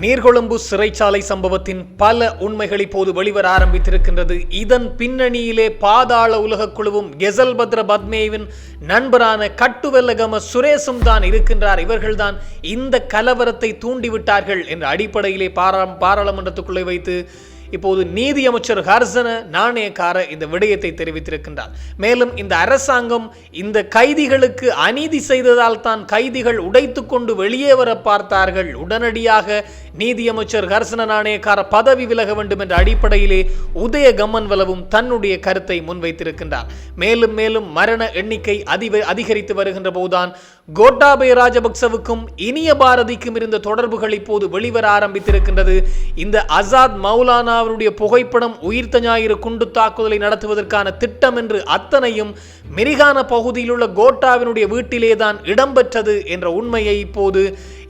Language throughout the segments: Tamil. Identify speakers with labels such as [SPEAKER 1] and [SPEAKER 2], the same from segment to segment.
[SPEAKER 1] நீர்கொழும்பு சிறைச்சாலை சம்பவத்தின் பல உண்மைகள் இப்போது வெளிவர ஆரம்பித்திருக்கின்றது. இதன் பின்னணியிலே பாதாள உலக குழுவும் கெசல்பத்ர பத்மேவின் நண்பரான கட்டுவெல்லகம சுரேசும் தான் இருக்கின்றார். இவர்கள்தான் இந்த கலவரத்தை தூண்டிவிட்டார்கள் என்ற அடிப்படையிலே பாராளுமன்றத்துக்குள்ளே வைத்து இப்போது நீதி அமைச்சர் ஹர்சன நாணயக்கார இந்த விடயத்தை தெரிவித்திருக்கின்றார். மேலும் இந்த அரசாங்கம் இந்த கைதிகளுக்கு அநீதி செய்ததால் தான் கைதிகள் உடைத்துக் கொண்டு வெளியே வர பார்த்தார்கள். உடனடியாக நீதி அமைச்சர் ஹர்சன நாணயக்கார பதவி விலக வேண்டும் என்ற அடிப்படையிலே உதய கம்மன்வலவும் தன்னுடைய கருத்தை முன்வைத்திருக்கின்றார். மேலும் மேலும் மரண எண்ணிக்கை அதிகரித்து வருகின்ற போதுதான் கோட்டாபய ராஜபக்சவுக்கும் இனிய பாரதிக்கும் இருந்த தொடர்புகள் இப்போது வெளிவர ஆரம்பித்திருக்கின்றது. இந்த அசாத் மௌலானா அவருடைய புகைப்படம் உயிர்த்த ஞாயிறு குண்டு தாக்குதலை நடத்துவதற்கான திட்டம் என்று அத்தனையும் மிரிகான பகுதியில் உள்ள கோட்டாவினுடைய வீட்டிலே தான் இடம்பெற்றது என்ற உண்மையை இப்போது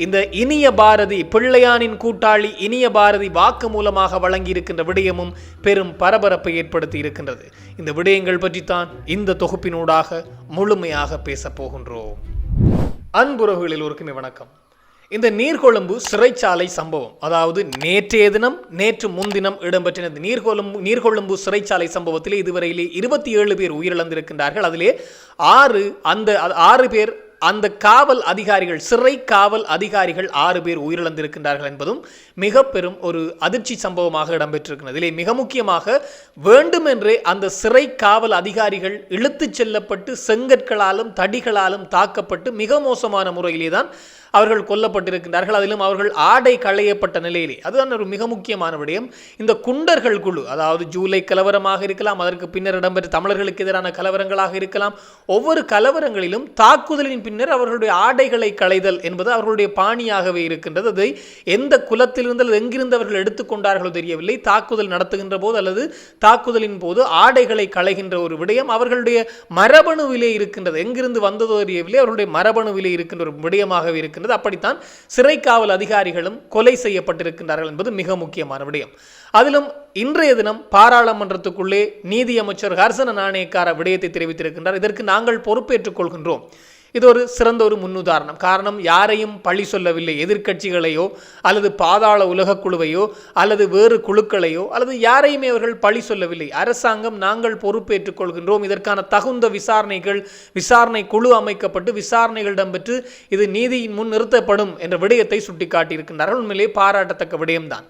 [SPEAKER 1] இந்த இனிய பாரதி பிள்ளையானின் கூட்டாளி இனிய பாரதி வாக்கு மூலமாக வழங்கி இருக்கின்ற விடயமும் பெரும் பரபரப்பை ஏற்படுத்தி இருக்கின்றது. இந்த விடயங்கள் பற்றித்தான் இந்த தொகுப்பினூடாக முழுமையாக பேச போகின்றோம். அன்புறவுகளில் ஒருக்குமே வணக்கம். இந்த நீர்கொழும்பு சிறைச்சாலை சம்பவம், அதாவது நேற்றைய தினம் நேற்று முன்தினம் இடம்பெற்ற நீர்கொழும்பு சிறைச்சாலை சம்பவத்திலே இதுவரையிலே 27 பேர் உயிரிழந்திருக்கின்றார்கள். அதிலே 6 பேர் அந்த காவல் அதிகாரிகள், சிறை காவல் அதிகாரிகள் 6 பேர் உயிரிழந்திருக்கின்றார்கள் என்பதும் மிக பெரும் ஒரு அதிர்ச்சி சம்பவமாக இடம்பெற்றிருக்கிறது. இதிலே மிக முக்கியமாக வேண்டுமென்றே அந்த சிறை காவல் அதிகாரிகள் இழுத்துச் செல்லப்பட்டு செங்கற்களாலும் தடிகளாலும் தாக்கப்பட்டு மிக மோசமான முறையிலே தான் அவர்கள் கொல்லப்பட்டிருக்கின்றார்கள். அதிலும் அவர்கள் ஆடை களையப்பட்ட நிலையிலே, அதுதான் ஒரு மிக முக்கியமான விடயம். இந்த குண்டர்கள் குழு, அதாவது ஜூலை கலவரமாக இருக்கலாம், அதற்கு பின்னர் இடம்பெற்ற தமிழர்களுக்கு எதிரான கலவரங்களாக இருக்கலாம், ஒவ்வொரு கலவரங்களிலும் தாக்குதலின் பின்னர் அவர்களுடைய ஆடைகளை களைதல் என்பது அவர்களுடைய பாணியாகவே இருக்கின்றது. அதை எந்த குலத்திலிருந்து எங்கிருந்து அவர்கள் எடுத்துக்கொண்டார்களோ தெரியவில்லை. தாக்குதல் நடத்துகின்ற போது அல்லது தாக்குதலின் போது ஆடைகளை களைகின்ற ஒரு விடயம் அவர்களுடைய மரபணுவிலே இருக்கின்றது. எங்கிருந்து வந்ததோ தெரியவில்லை, அவர்களுடைய மரபணுவிலே இருக்கின்ற ஒரு விடயமாகவே இருக்கின்றது. அப்படித்தான் சிறை காவல் அதிகாரிகளும் கொலை செய்யப்பட்டிருக்கின்றார்கள் என்பது மிக முக்கியமான விடயம். அதிலும் இன்றைய தினம் பாராளுமன்றத்துக்குள்ளே நீதி அமைச்சர் ஹர்சன நாணயக்கார விடயத்தை தெரிவித்திருக்கின்றார். இதற்கு நாங்கள் பொறுப்பேற்றுக் கொள்கின்றோம். இது ஒரு சிறந்த ஒரு முன்னுதாரணம். காரணம், யாரையும் பழி சொல்லவில்லை. எதிர்க்கட்சிகளையோ அல்லது பாதாள உலக குழுவையோ அல்லது வேறு குழுக்களையோ அல்லது யாரையுமே அவர்கள் பழி சொல்லவில்லை. அரசாங்கம் நாங்கள் பொறுப்பேற்றுக் கொள்கின்றோம், இதற்கான தகுந்த விசாரணை குழு அமைக்கப்பட்டு விசாரணைகள் இடம்பெற்று இது நீதியின் முன் நிறுத்தப்படும் என்ற விடயத்தை சுட்டிக்காட்டியிருக்கின்றார்கள். உண்மையிலே பாராட்டத்தக்க விடயம்தான்.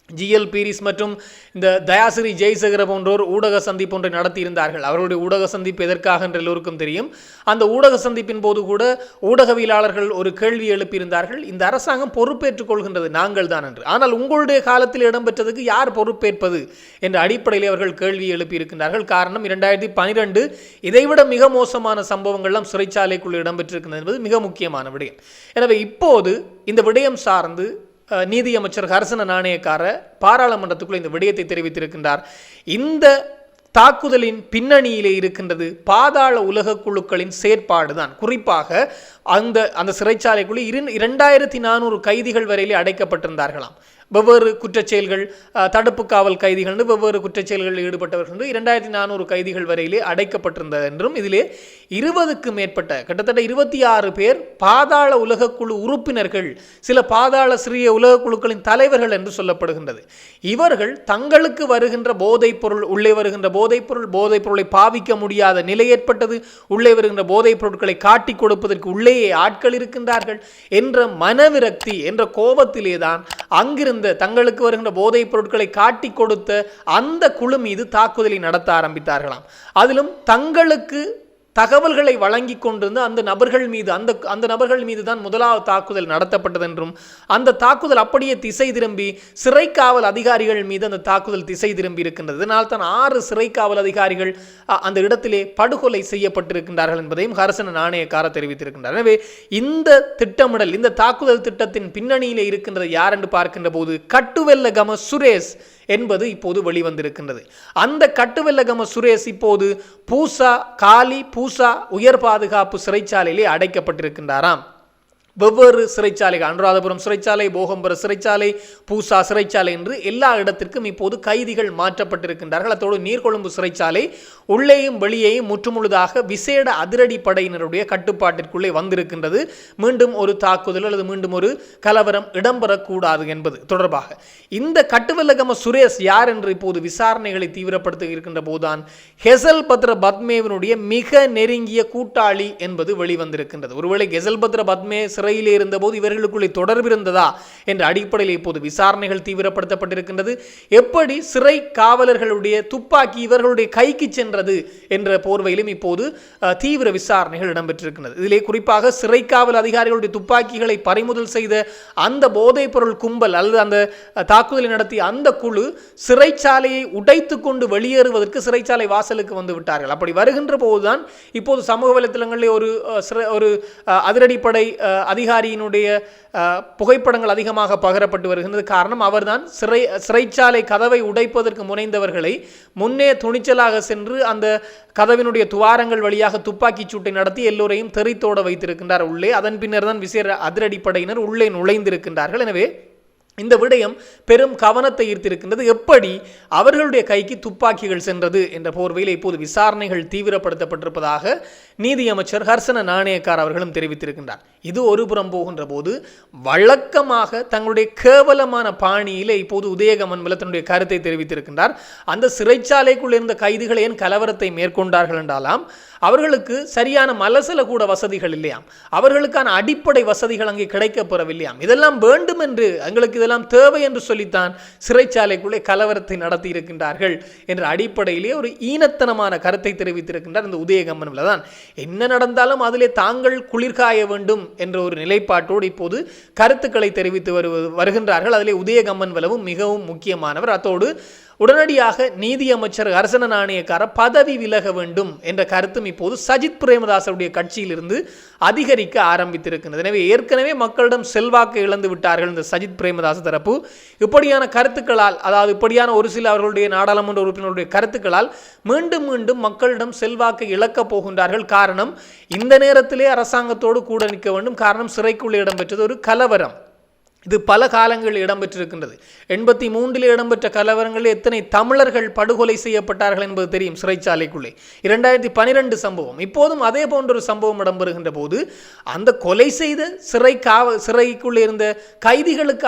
[SPEAKER 1] ஜிஎல் பீரிஸ் மற்றும் இந்த தயாசிரி ஜெய்சகர போன்றோர் ஊடக சந்திப்பு ஒன்றை நடத்தியிருந்தார்கள். அவர்களுடைய ஊடக சந்திப்பு எதற்காக என்று எல்லோருக்கும் தெரியும். அந்த ஊடக சந்திப்பின் போது கூட ஊடகவியலாளர்கள் ஒரு கேள்வி எழுப்பியிருந்தார்கள், இந்த அரசாங்கம் பொறுப்பேற்றுக் கொள்கின்றது நாங்கள் தான் என்று. ஆனால் உங்களுடைய காலத்தில் இடம்பெற்றதுக்கு யார் பொறுப்பேற்பது என்ற அடிப்படையில் அவர்கள் கேள்வி எழுப்பியிருக்கின்றார்கள். காரணம், 2012 இதைவிட மிக மோசமான சம்பவங்கள்லாம் சிறைச்சாலைக்குள் இடம்பெற்றிருக்கின்றது என்பது மிக முக்கியமான விடயம். எனவே இப்போது இந்த விடயம் சார்ந்து நீதி அமைச்சர் ஹர்சன நாணயக்கார பாராளுமன்றத்துக்குள் இந்த விடயத்தை தெரிவித்திருக்கின்றார். இந்த தாக்குதலின் பின்னணியிலே இருக்கின்றது பாதாள உலக குழுக்களின் செயற்பாடுதான். குறிப்பாக அந்த சிறைச்சாலைக்குள்ளே 2400 கைதிகள் வரையிலே அடைக்கப்பட்டிருந்தார்களாம். வெவ்வேறு குற்றச்செயல்கள், தடுப்பு காவல் கைதிகள், வெவ்வேறு குற்றச்செயல்களில் ஈடுபட்டவர்கள் 2400 கைதிகள் வரையிலே அடைக்கப்பட்டிருந்தது என்றும், இதிலே 20க்கு மேற்பட்ட கிட்டத்தட்ட 26 பேர் பாதாள உலக குழு உறுப்பினர்கள், சில பாதாள சிறிய உலக குழுக்களின் தலைவர்கள் என்று சொல்லப்படுகின்றது. இவர்கள் தங்களுக்கு வருகின்ற போதைப் பொருள், உள்ளே வருகின்ற போதைப் பொருளை பாவிக்க முடியாத நிலை ஏற்பட்டது, உள்ளே வருகின்ற போதைப் பொருட்களை காட்டிக் கொடுப்பதற்கு உள்ளேயே ஆட்கள் இருக்கின்றார்கள் என்ற மனவிரக்தி என்ற கோபத்திலே தான் அங்கிருந்த தங்களுக்கு வருகின்ற போதைப் பொருட்களை காட்டி கொடுத்த அந்த குழு மீது தாக்குதலை நடத்த ஆரம்பித்தார்களாம். அதிலும் தங்களுக்கு தகவல்களை வழங்கி கொண்டிருந்த அந்த நபர்கள் மீது தான் முதலாவது தாக்குதல் நடத்தப்பட்டது என்றும், அந்த தாக்குதல் அப்படியே திசை திரும்பி சிறை காவல் அதிகாரிகள் மீது அந்த தாக்குதல் திசை திரும்பி இருக்கின்றது. இதனால் தான் 6 சிறை காவல் அதிகாரிகள் அந்த இடத்திலே படுகொலை செய்யப்பட்டிருக்கின்றார்கள் என்பதையும் ஹர்சன நாணயக்கார தெரிவித்திருக்கின்றார். எனவே இந்த திட்டமிடல், இந்த தாக்குதல் திட்டத்தின் பின்னணியிலே இருக்கின்றது யார் என்று பார்க்கின்ற போது கட்டுவெல்லகம சுரேஷ் என்பது இப்போது வெளிவந்திருக்கின்றது. அந்த கட்டுவெல்லகம சுரேஷ் இப்போது பூசா உயர் பாதுகாப்பு சிறைச்சாலையிலே அடைக்கப்பட்டிருக்கின்றாராம். வெவ்வேறு சிறைச்சாலைகள், அனுராதபுரம் சிறைச்சாலை, போகம்பர சிறைச்சாலை, பூசா சிறைச்சாலை என்று எல்லா இடத்திற்கும் இப்போது கைதிகள் மாற்றப்பட்டிருக்கின்றார்கள். அத்தோடு நீர்கொழும்பு சிறைச்சாலை உள்ளேயும் வெளியேயும் முற்றுமுழுதாக விசேட அதிரடி படையினருடைய கட்டுப்பாட்டிற்குள்ளே வந்திருக்கின்றது. மீண்டும் ஒரு தாக்குதல் அல்லது மீண்டும் ஒரு கலவரம் இடம்பெறக்கூடாது என்பது தொடர்பாக இந்த கட்டுவெல்லகம சுரேஷ் யார் என்று இப்போது விசாரணைகளை தீவிரப்படுத்த இருக்கின்ற போதுதான் கெசல்பத்ர பத்மேவினுடைய மிக நெருங்கிய கூட்டாளி என்பது வெளிவந்திருக்கின்றது. ஒருவேளை கெசல்பத்ர பத்மே சிறையிலே இருந்தபோது இவர்களுக்குள்ளே தொடர்பு இருந்ததா என்ற அடிப்படையில் இப்போது விசாரணைகள் தீவிரப்படுத்தப்பட்டிருக்கின்றது. எப்படி சிறை காவலர்களுடைய துப்பாக்கி இவர்களுடைய கைக்கு சென்றது என்ற போர்வையிலும் இப்போது தீவிர விசாரணைகள் இடம்பெற்றிருக்கின்றது. இதிலே குறிப்பாக சிறை காவல் அதிகாரிகளுடைய துப்பாக்கிகளை பறிமுதல் செய்த அந்த போதைப் பொருள் கும்பல் அல்லது அந்த தாக்குதலை நடத்திய அந்த குழு சிறைச்சாலையை உடைத்து கொண்டு வெளியேறுவதற்கு சிறைச்சாலை வாசலுக்கு வந்து விட்டார்கள். அப்படி வருகின்ற போதுதான் இப்போது சமூக வலைத்தளங்களில் ஒரு அதிரடிப்படை அதிகாரியினுடைய புகைப்படங்கள் அதிகமாக பகிரப்பட்டு வருகின்றது. காரணம், அவர்தான் சிறைச்சாலை கதவை உடைப்பதற்கு முனைந்தவர்களை முன்னே துணிச்சலாக சென்று அந்த கதவினுடைய துவாரங்கள் வழியாக துப்பாக்கி சூட்டை நடத்தி எல்லோரையும் தெரித்தோட வைத்திருக்கின்றார் உள்ளே. அதன் பின்னர் தான் விசேட அதிரடிப்படையினர் உள்ளே நுழைந்திருக்கின்றார்கள். எனவே இந்த விடயம் பெரும் கவனத்தை ஈர்த்திருக்கின்றது. எப்படி அவர்களுடைய கைக்கு துப்பாக்கிகள் சென்றது என்ற போர்வையில் இப்போது விசாரணைகள் தீவிரப்படுத்தப்பட்டிருப்பதாக நீதியமைச்சர் ஹர்சன நாணயக்கார் அவர்களும் தெரிவித்திருக்கின்றார். இது ஒருபுறம் போகின்ற போது வழக்கமாக தங்களுடைய கேவலமான பாணியிலே இப்போது உதயகமன்பில தன்னுடைய கருத்தை தெரிவித்திருக்கின்றார். அந்த சிறைச்சாலைக்குள் இருந்த கைதிகள் ஏன் கலவரத்தை மேற்கொண்டார்கள் என்றாலாம், அவர்களுக்கு சரியான மலசல கூட வசதிகள் இல்லையாம், அவர்களுக்கான அடிப்படை வசதிகள் அங்கே கிடைக்கப்பெறவில்லையாம். இதெல்லாம் வேண்டும் என்று, எங்களுக்கு இதெல்லாம் தேவை என்று சொல்லித்தான் சிறைச்சாலைக்குள்ளே கலவரத்தை நடத்தி இருக்கின்றார்கள் என்ற அடிப்படையிலே ஒரு ஈனத்தனமான கருத்தை தெரிவித்திருக்கின்றார். இந்த உதயகம்மன்ல தான் என்ன நடந்தாலும் அதிலே தாங்கள் குளிர்காய வேண்டும் என்ற ஒரு நிலைப்பாட்டோடு இப்போது கருத்துக்களை தெரிவித்து வருகின்றார்கள். அதிலே உதயகம்மன்வலவும் மிகவும் முக்கியமானவர். அத்தோடு உடனடியாக நீதியமைச்சர் ஹர்சன நாணயக்கார பதவி விலக வேண்டும் என்ற கருத்தும் இப்போது சஜித் பிரேமதாசருடைய கட்சியிலிருந்து அதிகரிக்க ஆரம்பித்திருக்கிறது. எனவே ஏற்கனவே மக்களிடம் செல்வாக்கு இழந்து விட்டார்கள் இந்த சஜித் பிரேமதாச தரப்பு. இப்படியான கருத்துக்களால், அதாவது இப்படியான ஒரு சில அவர்களுடைய நாடாளுமன்ற உறுப்பினர்களுடைய கருத்துக்களால் மீண்டும் மீண்டும் மக்களிடம் செல்வாக்கை இழக்கப் போகின்றார்கள். காரணம், இந்த நேரத்திலே அரசாங்கத்தோடு கூட நிற்க வேண்டும். காரணம், சிறைக்குள்ளே இடம்பெற்றது ஒரு கலவரம். இது பல காலங்களில் இடம்பெற்றிருக்கின்றது. 83 இடம்பெற்ற கலவரங்களில் எத்தனை தமிழர்கள் படுகொலை செய்யப்பட்டார்கள் என்பது தெரியும் சிறைச்சாலைக்குள்ளே. 2012 சம்பவம். இப்போதும் அதே போன்ற ஒரு சம்பவம் இடம்பெறுகின்ற போது அந்த கொலை செய்த சிறைக்குள்ளே இருந்த கைதிகளுக்கு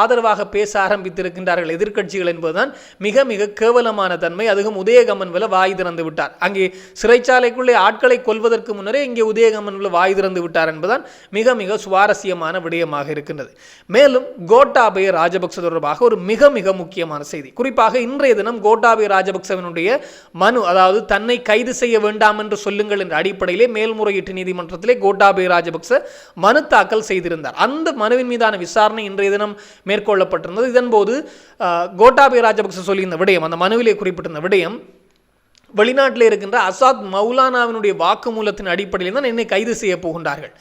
[SPEAKER 1] ஆதரவாக பேச ஆரம்பித்திருக்கின்றார்கள் எதிர்க்கட்சிகள் என்பதுதான் மிக மிக கேவலமான தன்மை. அதுவும் உதயகமன்வில வாய் திறந்து விட்டார். அங்கே சிறைச்சாலைக்குள்ளே ஆட்களை கொல்வதற்கு முன்னரே இங்கே உதயகமன்வில வாய் திறந்து விட்டார் என்பதுதான் மிக மிக சுவாரஸ்யமான விடயமாக இருக்கின்றது. மேலும் கோட்டாபய ராஜபக்ச தொடர்பாக ஒரு மிக மிக முக்கியமான செய்தி. குறிப்பாக இன்றைய தினம் கோட்டாபய ராஜபக்சவினுடைய மனு, அதாவது தன்னை கைது செய்ய வேண்டாம் என்று சொல்லுங்கள் என்ற அடிப்படையிலே மேல்முறையீட்டு நீதிமன்றத்திலே கோட்டாபய ராஜபக்ச மனு தாக்கல் செய்திருந்தார். அந்த மனுவின் மீதான விசாரணை இன்றைய தினம் மேற்கொள்ளப்பட்டிருந்தது. இதன்போது கோட்டாபய ராஜபக்ச சொல்லியிருந்த விடயம், அந்த மனுவிலே குறிப்பிட்டிருந்த விடயம், வெளிநாட்டில் இருக்கின்ற அசாத் மௌலானாவினுடைய வாக்குமூலத்தின் அடிப்படையில் தான் என்னை கைது செய்ய போகின்றார்கள்.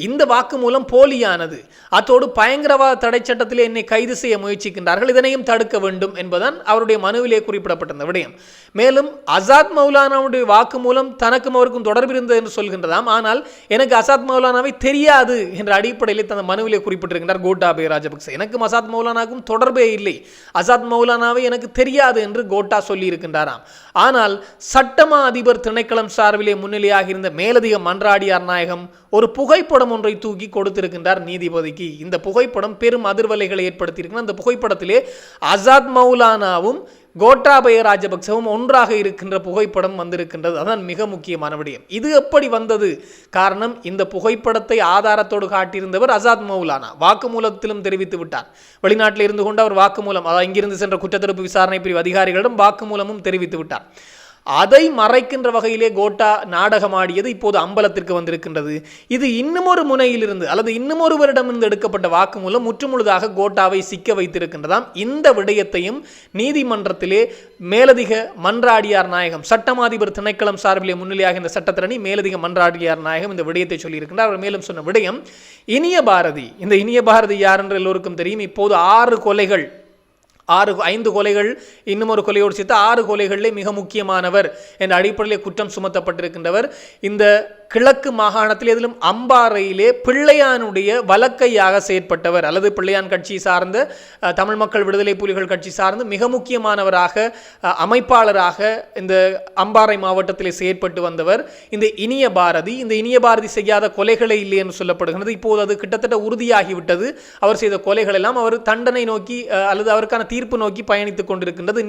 [SPEAKER 1] இந்த வாக்குமூலம் போலியானது. அத்தோடு பயங்கரவாத தடை சட்டத்தில் என்னை கைது செய்ய முயற்சிக்கின்றார்கள், இதனையும் தடுக்க வேண்டும் என்பதுதான் அவருடைய மனுவிலே குறிப்பிடப்பட்டிருந்த விடயம். மேலும் அசாத் மௌலானாவுடைய வாக்குமூலம் தனக்கும் அவருக்கும் தொடர்பு இருந்தது என்று சொல்கின்றதாம். ஆனால் எனக்கு அசாத் மௌலானாவை தெரியாது என்ற அடிப்படையில் தந்த மனுவிலே குறிப்பிட்டிருக்கின்றார் கோட்டாபய ராஜபக்ச. எனக்கும் அசாத் மௌலானாவுக்கும் தொடர்பே இல்லை, அசாத் மௌலானாவை எனக்கு தெரியாது என்று கோட்டா சொல்லி இருக்கின்றாராம். ஆனால் சட்டமா அதிபர் திணைக்களம் சார்பிலே முன்னிலையாக இருந்த மேலதிக மன்றாடியார் நாயகம் ஒரு புகைப்படம் ஒன்றை தூக்கி கொடுத்திருக்கின்றார் நீதிபதிக்கு. இந்த புகைப்படம் பெரும் அதிர்வலைகளை ஏற்படுத்தியிருக்கிறது. அந்த புகைப்படத்திலே அசாத் மௌலானாவும் கோட்டாபய ராஜபக்சவும் ஒன்றாக இருக்கின்ற புகைப்படம் வந்திருக்கின்றது. அதான் மிக முக்கியமான விடயம். இது எப்படி வந்தது? காரணம், இந்த புகைப்படத்தை ஆதாரத்தோடு காட்டியிருந்தவர் அசாத் மௌலானா வாக்குமூலத்திலும் தெரிவித்து விட்டார். வெளிநாட்டில் இருந்து கொண்டு அவர் வாக்குமூலம், அதாவது இங்கிருந்து சென்ற குற்றத்தடுப்பு விசாரணை பிரிவு அதிகாரிகளிடம் வாக்குமூலமும் தெரிவித்து விட்டார். அதை மறைக்கின்ற வகையிலே கோட்டா நாடகமாடியது இப்போது அம்பலத்திற்கு வந்திருக்கின்றது. இது இன்னும் ஒரு முனையிலிருந்து அல்லது இன்னும் ஒருவரிடமிருந்து எடுக்கப்பட்ட வாக்குமூலம் முற்றுமுழுதாக கோட்டாவை சிக்க வைத்திருக்கின்றதாம். இந்த விடயத்தையும் நீதிமன்றத்திலே மேலதிக மன்றாடியார் நாயகம், சட்டமாதிபர் திணைக்களம் சார்பிலே முன்னிலையாக இந்த சட்டத்திரணி மேலதிக மன்றாடியார் நாயகம் இந்த விடயத்தை சொல்லியிருக்கின்றார். அவர் மேலும் சொன்ன விடயம், இனிய பாரதி. இந்த இனிய பாரதி யார் என்று எல்லோருக்கும் தெரியும். இப்போது 6 கொலைகள் 5 கொலைகள், இன்னும் ஒரு கொலையோடு சேர்த்து 6 கொலைகளிலே மிக முக்கியமானவர் என்ற அடிப்படையிலே குற்றம் சுமத்தப்பட்டிருக்கின்றவர். இந்த கிழக்கு மாகாணத்தில் எதிலும் அம்பாறையிலே பிள்ளையானுடைய வலக்கையாக செயற்பட்டவர் அல்லது பிள்ளையான் கட்சி சார்ந்த தமிழ் மக்கள் விடுதலை புலிகள் கட்சி சார்ந்து மிக முக்கியமானவராக அமைப்பாளராக இந்த அம்பாறை மாவட்டத்திலே செயற்பட்டு வந்தவர் இந்த இனிய பாரதி. இந்த இனிய பாரதி செய்யாத கொலைகளே இல்லை என்று சொல்லப்படுகிறது. இப்போது அது கிட்டத்தட்ட உறுதியாகிவிட்டது. அவர் செய்த கொலைகள் எல்லாம் அவர் தண்டனை நோக்கி அல்லது அவருக்கான தீர்ப்பு நோக்கி பயணித்துக் கொண்டிருக்கின்றது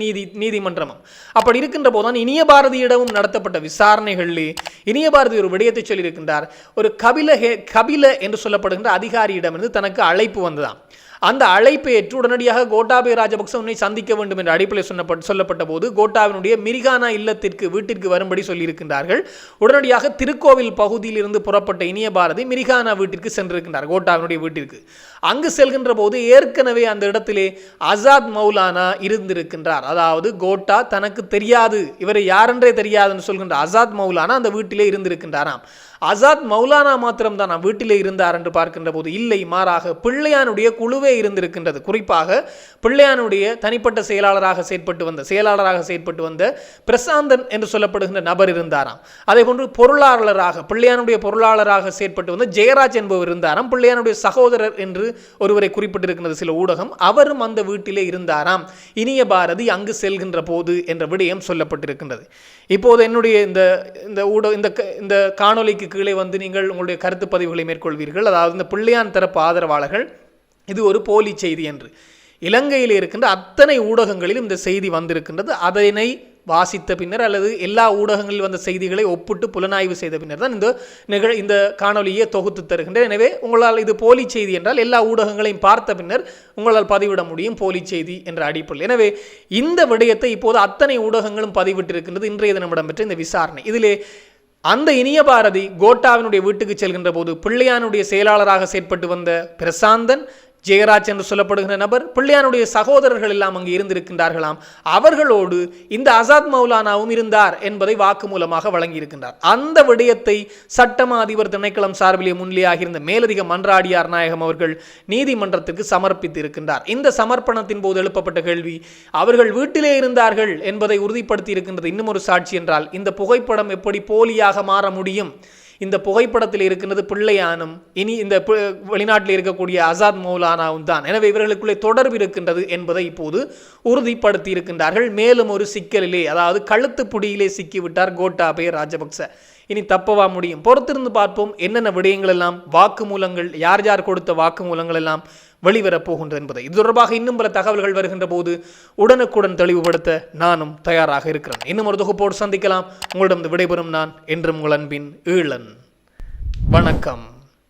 [SPEAKER 1] நீதிமன்றமும். அப்படி இருக்கின்ற போதுதான் இனிய பாரதியிடமும் நடத்தப்பட்ட விசாரணைகளிலே இனிய பாரதி ஒரு விடயத்தை சொல்லியிருக்கின்றார். ஒரு கபில என்று சொல்லப்படுகின்ற அதிகாரியிடமிருந்து தனக்கு அழைப்பு வந்ததாம். அந்த அழைப்பை ஏற்று உடனடியாக கோட்டாபய ராஜபக்ச உன்னை சந்திக்க வேண்டும் என்ற அடிப்படையில் சொல்லப்பட்ட போது கோட்டாவினுடைய மிரிகானா வீட்டிற்கு வரும்படி சொல்லியிருக்கின்றார்கள். உடனடியாக திருக்கோவில் பகுதியில் இருந்து புறப்பட்ட இனிய பாரதி மிரிகானா வீட்டிற்கு சென்றிருக்கின்றார், கோட்டாவினுடைய வீட்டிற்கு. அங்கு செல்கின்ற போது ஏற்கனவே அந்த இடத்திலே ஆசாத் மௌலானா இருந்திருக்கின்றார். அதாவது கோட்டா தனக்கு தெரியாது, இவரை யாரென்றே தெரியாதுன்னு சொல்கின்ற ஆசாத் மௌலானா அந்த வீட்டிலே இருந்திருக்கின்றாராம். ஆசாத் மௌலானா மாத்திரம் தான் வீட்டிலே இருந்தார் என்று பார்க்கின்ற போது இல்லை, மாறாக பிள்ளையானுடைய குழுவே இருந்திருக்கின்றது. குறிப்பாக பிள்ளையானுடைய தனிப்பட்ட செயலாளராக செயற்பட்டு வந்த பிரசாந்தன் என்று சொல்லப்படுகின்ற நபர் இருந்தாராம். அதே போன்று பிள்ளையானுடைய பொருளாளராக செயற்பட்டு வந்த ஜெயராஜ் என்பவர் இருந்தாராம். பிள்ளையானுடைய சகோதரர் என்று ஒருவரை குறிப்பிட்டிருக்கிறது சில ஊடகம். அவரும் அந்த வீட்டிலே இருந்தாராம் இனிய பாரதி அங்கு செல்கின்ற போது என்ற விடயம் சொல்லப்பட்டிருக்கின்றது. இப்போது என்னுடைய இந்த காணொலிக்கு கீழே வந்து நீங்கள் உங்களுடைய கருத்து பதிவுகளை மேற்கொள்வீர்கள். அதாவது இந்த பிள்ளையான் தரப்பு ஆதரவாளர்கள் இது ஒரு போலி செய்தி என்று. இலங்கையில் இருக்கின்ற அத்தனை ஊடகங்களிலும் இந்த செய்தி வந்திருக்கின்றது. அதனை வாசித்த பின்னர் அல்லது எல்லா ஊடகங்களில் வந்த செய்திகளை ஒப்பிட்டு புலனாய்வு செய்த பின்னர் தான் இந்த காணொலியை தொகுத்து தருகின்றேன். எனவே உங்களால் இது போலி செய்தி என்றால் எல்லா ஊடகங்களையும் பார்த்த பின்னர் உங்களால் பதிவிட முடியும் போலி செய்தி என்ற அடிப்படையில். எனவே இந்த விடயத்தை இப்போது அத்தனை ஊடகங்களும் பதிவிட்டிருக்கின்றது இன்றைய தினம் இடம்பெற்ற இந்த விசாரணை. இதிலே அந்த இனிய பாரதி கோட்டாவினுடைய வீட்டுக்கு செல்கின்ற போது பிள்ளையானுடைய செயலாளராக செயற்பட்டு வந்த பிரசாந்தன், ஜெயராஜ் என்று சொல்லப்படுகிற நபர், பிள்ளையானுடைய சகோதரர்கள் எல்லாம் அங்கு இருந்திருக்கின்றார்களாம். அவர்களோடு இந்த ஆசாத் மௌலானாவும் இருந்தார் என்பதை வாக்கு மூலமாக வழங்கியிருக்கின்றார். அந்த விடயத்தை சட்டமா அதிபர் திணைக்களம் சார்பிலே முன்னிலையாகியிருந்த மேலதிக மன்றாடியார் நாயகம் அவர்கள் நீதிமன்றத்திற்கு சமர்ப்பித்து இருக்கின்றார். இந்த சமர்ப்பணத்தின் போது எழுப்பப்பட்ட கேள்வி, அவர்கள் வீட்டிலே இருந்தார்கள் என்பதை உறுதிப்படுத்தி இருக்கின்றது இன்னும் ஒரு சாட்சி என்றால் இந்த புகைப்படம் எப்படி போலியாக மாற முடியும்? இந்த புகைப்படத்தில் இருக்கின்றது பிள்ளையானும் இனி இந்த வெளிநாட்டில் இருக்கக்கூடிய ஆசாத் மௌலானாவும் தான். எனவே இவர்களுக்குள்ளே தொடர்பு இருக்கின்றது என்பதை இப்போது உறுதிப்படுத்தி இருக்கின்றார்கள். மேலும் ஒரு சிக்கலிலே, அதாவது கழுத்து புடியிலே சிக்கிவிட்டார் கோட்டாபய ராஜபக்ச. இனி தப்பவா முடியும்? பொறுத்திருந்து பார்ப்போம் என்னென்ன விடயங்கள் எல்லாம் வாக்குமூலங்கள், யார் கொடுத்த வாக்குமூலங்கள் எல்லாம் வெளிவரப் போகின்றது என்பதை. இது தொடர்பாக இன்னும் பல தகவல்கள் வருகின்ற போது உடனுக்குடன் தெளிவுபடுத்த நானும் தயாராக இருக்கிறேன். இன்னும் ஒரு தொகுப்போடு சந்திக்கலாம். உங்களிடம் விடைபெறும் நான் என்றும் உங்கள் அன்பின் ஈழன். வணக்கம்.